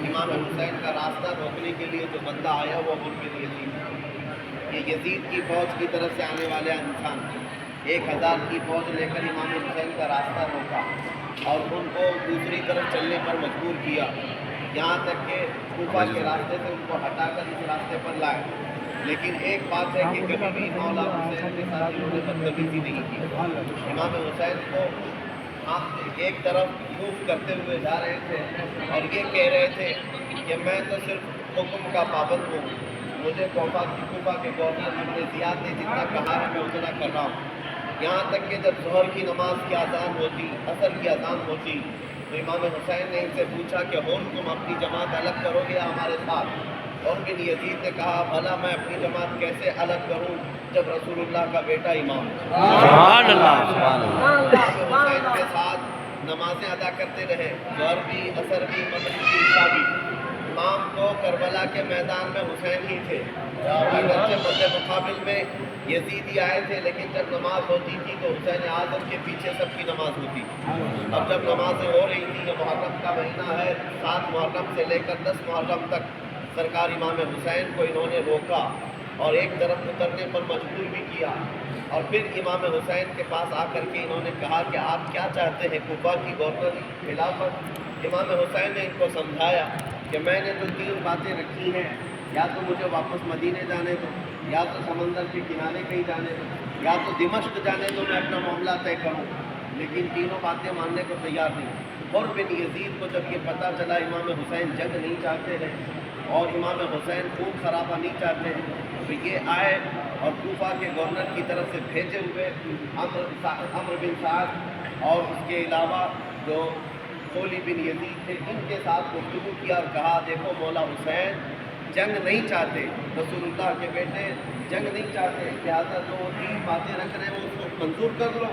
امام حسین کا راستہ روکنے کے لیے جو بندہ آیا وہ ان کے لیے یزید، یہ یزید کی فوج کی طرف سے آنے والے انسان 1000 کی فوج لے کر امام حسین کا راستہ روکا اور ان کو دوسری طرف چلنے پر مجبور کیا، یہاں تک کہ کوفہ کے راستے سے ان کو ہٹا کر اس راستے پر لائے۔ لیکن ایک بات ہے کہ کبھی بھی مولا حسین کے ساتھ انہوں نے بدتمیزی نہیں کی۔ امام حسین کو آپ ایک طرف موو کرتے ہوئے جا رہے تھے اور یہ کہہ رہے تھے کہ میں تو صرف حکم کا پابند ہوں، مجھے کوفہ کے گورنر ابن زیاد نے جتنا کہا ہے میں اتنا کر رہا ہوں۔ یہاں تک کہ جب ظہر کی نماز کی اذان ہوتی، عصر کی اذان ہوتی، تو امام حسین نے ان سے پوچھا کہ ہون تم اپنی جماعت الگ کرو گے یا ہمارے ساتھ؟ اور بن یزید نے کہا بھلا میں اپنی جماعت کیسے الگ کروں جب رسول اللہ کا بیٹا امام سبحان اللہ سبحان اللہ۔ امام حسین کے ساتھ نمازیں ادا کرتے رہے، ظہر بھی، عصر بھی، مغرب بھی، عشاء بھی۔ امام کو کربلا کے میدان میں حسین ہی تھے، اگرچہ مد مقابل میں یزیدی آئے تھے، لیکن جب نماز ہوتی تھی تو حسین اعظم کے پیچھے سب کی نماز ہوتی۔ اب جب نمازیں ہو رہی تھیں، یہ محرم کا مہینہ ہے، 7 محرم سے لے کر 10 محرم تک سرکار امام حسین کو انہوں نے روکا اور ایک طرف اترنے پر مجبور بھی کیا، اور پھر امام حسین کے پاس آ کر کے انہوں نے کہا کہ آپ کیا چاہتے ہیں، کوفہ کی گورنر خلافت؟ امام حسین نے ان کو سمجھایا کہ میں نے تو 3 باتیں رکھی ہیں، یا تو مجھے واپس مدینے جانے دو، یا تو سمندر کے کنارے کہیں جانے دو، یا تو دمشق جانے دو، میں اپنا معاملہ طے کروں، لیکن تینوں باتیں ماننے کو تیار نہیں۔ اور بن یزید کو جب یہ پتہ چلا امام حسین جنگ نہیں چاہتے ہیں اور امام حسین خون خرابہ نہیں چاہتے ہیں، تو یہ آئے اور کوفہ کے گورنر کی طرف سے بھیجے ہوئے عمرو بن سعد اور اس کے علاوہ جو خولی بن یزید تھے، ان کے ساتھ گفتگو کیا اور کہا دیکھو مولا حسین جنگ نہیں چاہتے، رسول اللہ کے بیٹے جنگ نہیں چاہتے، لہٰذا جو 3 باتیں رکھ رہے ہیں وہ اس کو منظور کر لو۔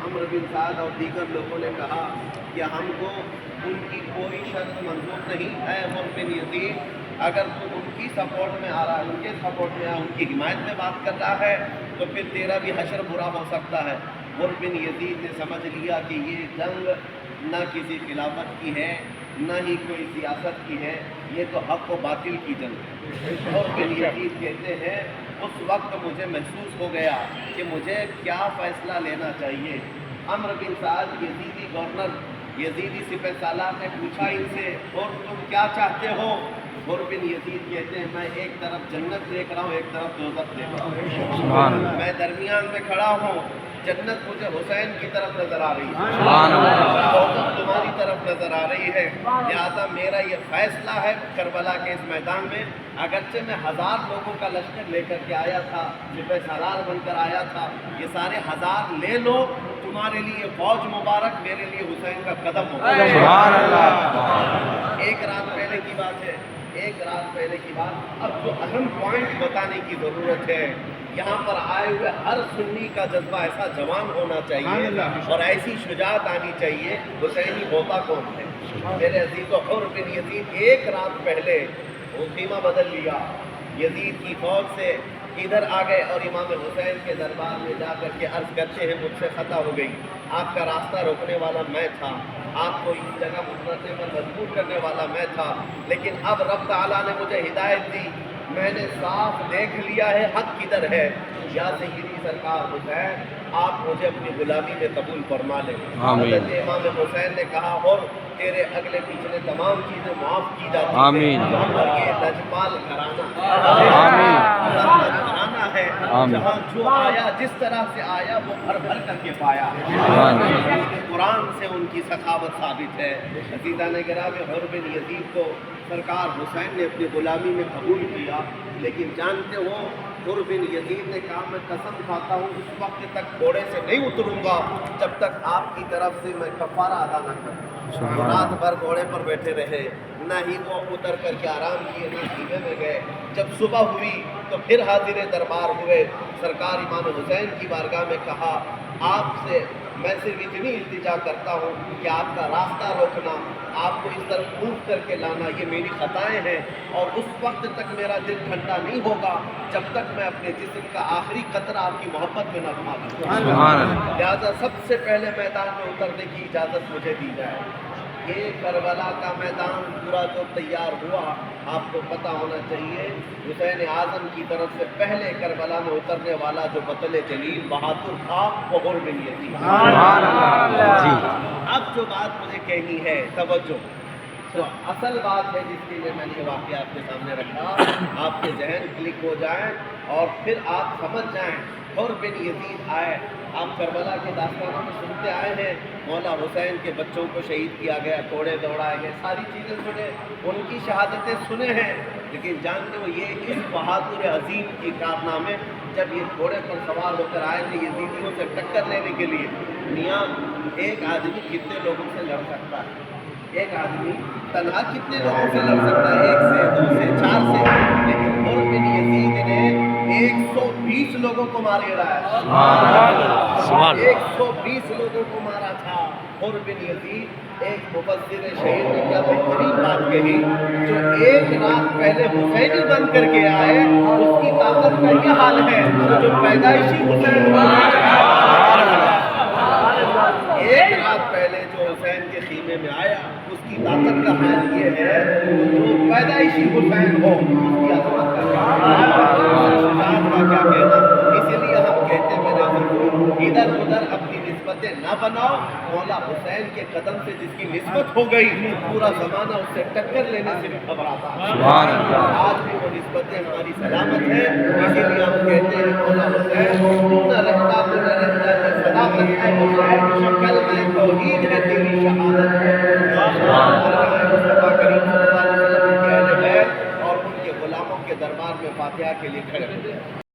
عمرو بن سعد اور دیگر لوگوں نے کہا کہ ہم کو ان کی کوئی شرط منظور نہیں ہے، عمرو بن یزید اگر تو ان کی سپورٹ میں آ رہا ہے، ان کے سپورٹ میں ان کی حمایت میں بات کر رہا ہے تو پھر تیرا بھی حشر برا ہو سکتا ہے۔ عمرو بن یزید نے سمجھ لیا کہ یہ جنگ نہ کسی خلافت کی ہے، نہ ہی کوئی سیاست کی ہے، یہ تو حق و باطل کی جنگ ہے۔ عمرو بن یزید کہتے ہیں اس وقت مجھے محسوس ہو گیا کہ مجھے کیا فیصلہ لینا چاہیے۔ عمرو بن سعد یزیدی گورنر، یزیدی سپہ سالار نے پوچھا ان سے اور تم کیا چاہتے ہو؟ عمرو بن یزید کہتے ہیں میں ایک طرف جنت دیکھ رہا ہوں، ایک طرف دوزخ دیکھ رہا ہوں، میں درمیان میں کھڑا ہوں، جنت مجھے حسین کی طرف نظر آ رہی ہے، دوزخ تمہاری طرف نظر آ رہی ہے، لہٰذا میرا یہ فیصلہ ہے کربلا کے اس میدان میں، اگرچہ میں 1000 لوگوں کا لشکر لے کر کے آیا تھا، سپہ سالار بن کر آیا تھا، یہ سارے 1000 لے لو، تمہارے لیے فوج مبارک، میرے لیے حسین کا قدم مبارک۔ ایک رات پہلے کی بات ہے، ایک رات پہلے کی بات۔ اب جو اہم پوائنٹ بتانے کی ضرورت ہے، یہاں پر آئے ہوئے ہر سنی کا جذبہ ایسا جوان ہونا چاہیے اور ایسی شجاعت آنی چاہیے، حسینی ہوتا کون ہے؟ میرے عزیز و عمرو بن یزید ایک رات پہلے وہ خیمہ بدل لیا، یزید کی فوج سے ادھر آ گئے اور امام حسین کے دربار میں جا کر کے عرض کرتے ہیں مجھ سے خطا ہو گئی، آپ کا راستہ روکنے والا میں تھا، آپ کو اس جگہ اترنے پر مجبور کرنے والا میں تھا، لیکن اب رب تعالیٰ نے مجھے ہدایت دی، میں نے صاف دیکھ لیا ہے حق کدھر ہے، یا سیدی سرکار حسین آپ مجھے اپنی غلامی میں قبول فرما لیں۔ حضرت امام حسین نے کہا اور تیرے اگلے پچھلے تمام چیزیں معاف کی جاتی ہیں، اور یہ لجپال گھرانہ ہے جہاں جو آیا جس طرح سے آیا وہ بھر بھر کر کے پایا، قرآن سے ان کی سخاوت ثابت ہے۔ عزیزان گرامی، عمرو بن یزید کو سرکار حسین نے اپنی غلامی میں قبول کیا، لیکن جانتے ہو عمرو بن یزید نے کہا میں قسم کھاتا ہوں اس وقت تک گھوڑے سے نہیں اتروں گا جب تک آپ کی طرف سے میں کفارہ ادا نہ کروں۔ رات بھر گھوڑے پر بیٹھے رہے، نہ ہی وہ اتر کر کے آرام کیے، نہ خیمے میں گئے۔ جب صبح ہوئی تو پھر حاضر دربار ہوئے، سرکار امام حسین کی بارگاہ میں کہا آپ سے میں صرف اتنی التجا کرتا ہوں کہ آپ کا راستہ روکنا، آپ کو اس طرف موو کر کے لانا، یہ میری خطائیں ہیں، اور اس وقت تک میرا دل ٹھنڈا نہیں ہوگا جب تک میں اپنے جسم کا آخری قطرہ آپ کی محبت میں نہ گھما دوں۔ لہٰذا سب سے پہلے میدان میں اترنے کی اجازت مجھے دی جائے۔ یہ کربلا کا میدان پورا جو تیار ہوا، آپ کو پتہ ہونا چاہیے حسین اعظم کی طرف سے پہلے کربلا میں اترنے والا جو بطل جلیل بہادر تھا وہ حر بن یزید۔ جی اب جو بات مجھے کہنی ہے، توجہ، تو اصل بات ہے جس کے لیے میں نے یہ واقعہ آپ کے سامنے رکھا، آپ کے ذہن کلک ہو جائیں اور پھر آپ سمجھ جائیں۔ حر بن یزید آئے، آپ کربلا کے داستانوں میں سنتے آئے ہیں، مولا حسین کے بچوں کو شہید کیا گیا، گھوڑے دوڑائے گئے، ساری چیزیں سنے، ان کی شہادتیں سنے ہیں، لیکن جانتے ہو یہ اس بہادر عظیم کی کارنامے، جب یہ گھوڑے پر سوار ہو کر آئے تھے یزیدیوں سے ٹکر لینے کے لیے، میاں ایک آدمی کتنے لوگوں سے لڑ سکتا ہے؟ ایک آدمی تنہا کتنے لوگوں سے لڑ سکتا ہے؟ 1 سے 2 سے 4 سے، لیکن حر بن یزید نے 120 لوگوں کو مار گرایا، 120 لوگوں کو مارا تھا حر بن یزید۔ ایک مفسر شہید نے کیا بہترین بات کہی، جو ایک رات پہلے حسینی بن کر کے آئے اس کی طاقت کا یہ حال ہے تو جو پیدائشی حسین ایک رات پہلے جو حسین کے خیمے میں آیا اس کی طاقت کا حال یہ ہے، جو پیدائشی حسین ہو اس کی عظمت کا کیا کہنا۔ اسی لیے ہم کہتے ہیں میرے عزیزو، ادھر ادھر اپنی نسبتیں نہ بناؤ، مولا حسین کے قدم سے جس کی نسبت ہو گئی پورا زمانہ اس سے ٹکر لینے سے بھی گھبراتا ہے۔ آج بھی وہ نسبتیں ہماری سلامت ہیں، اسی لیے ہم کہتے ہیں مولا حسین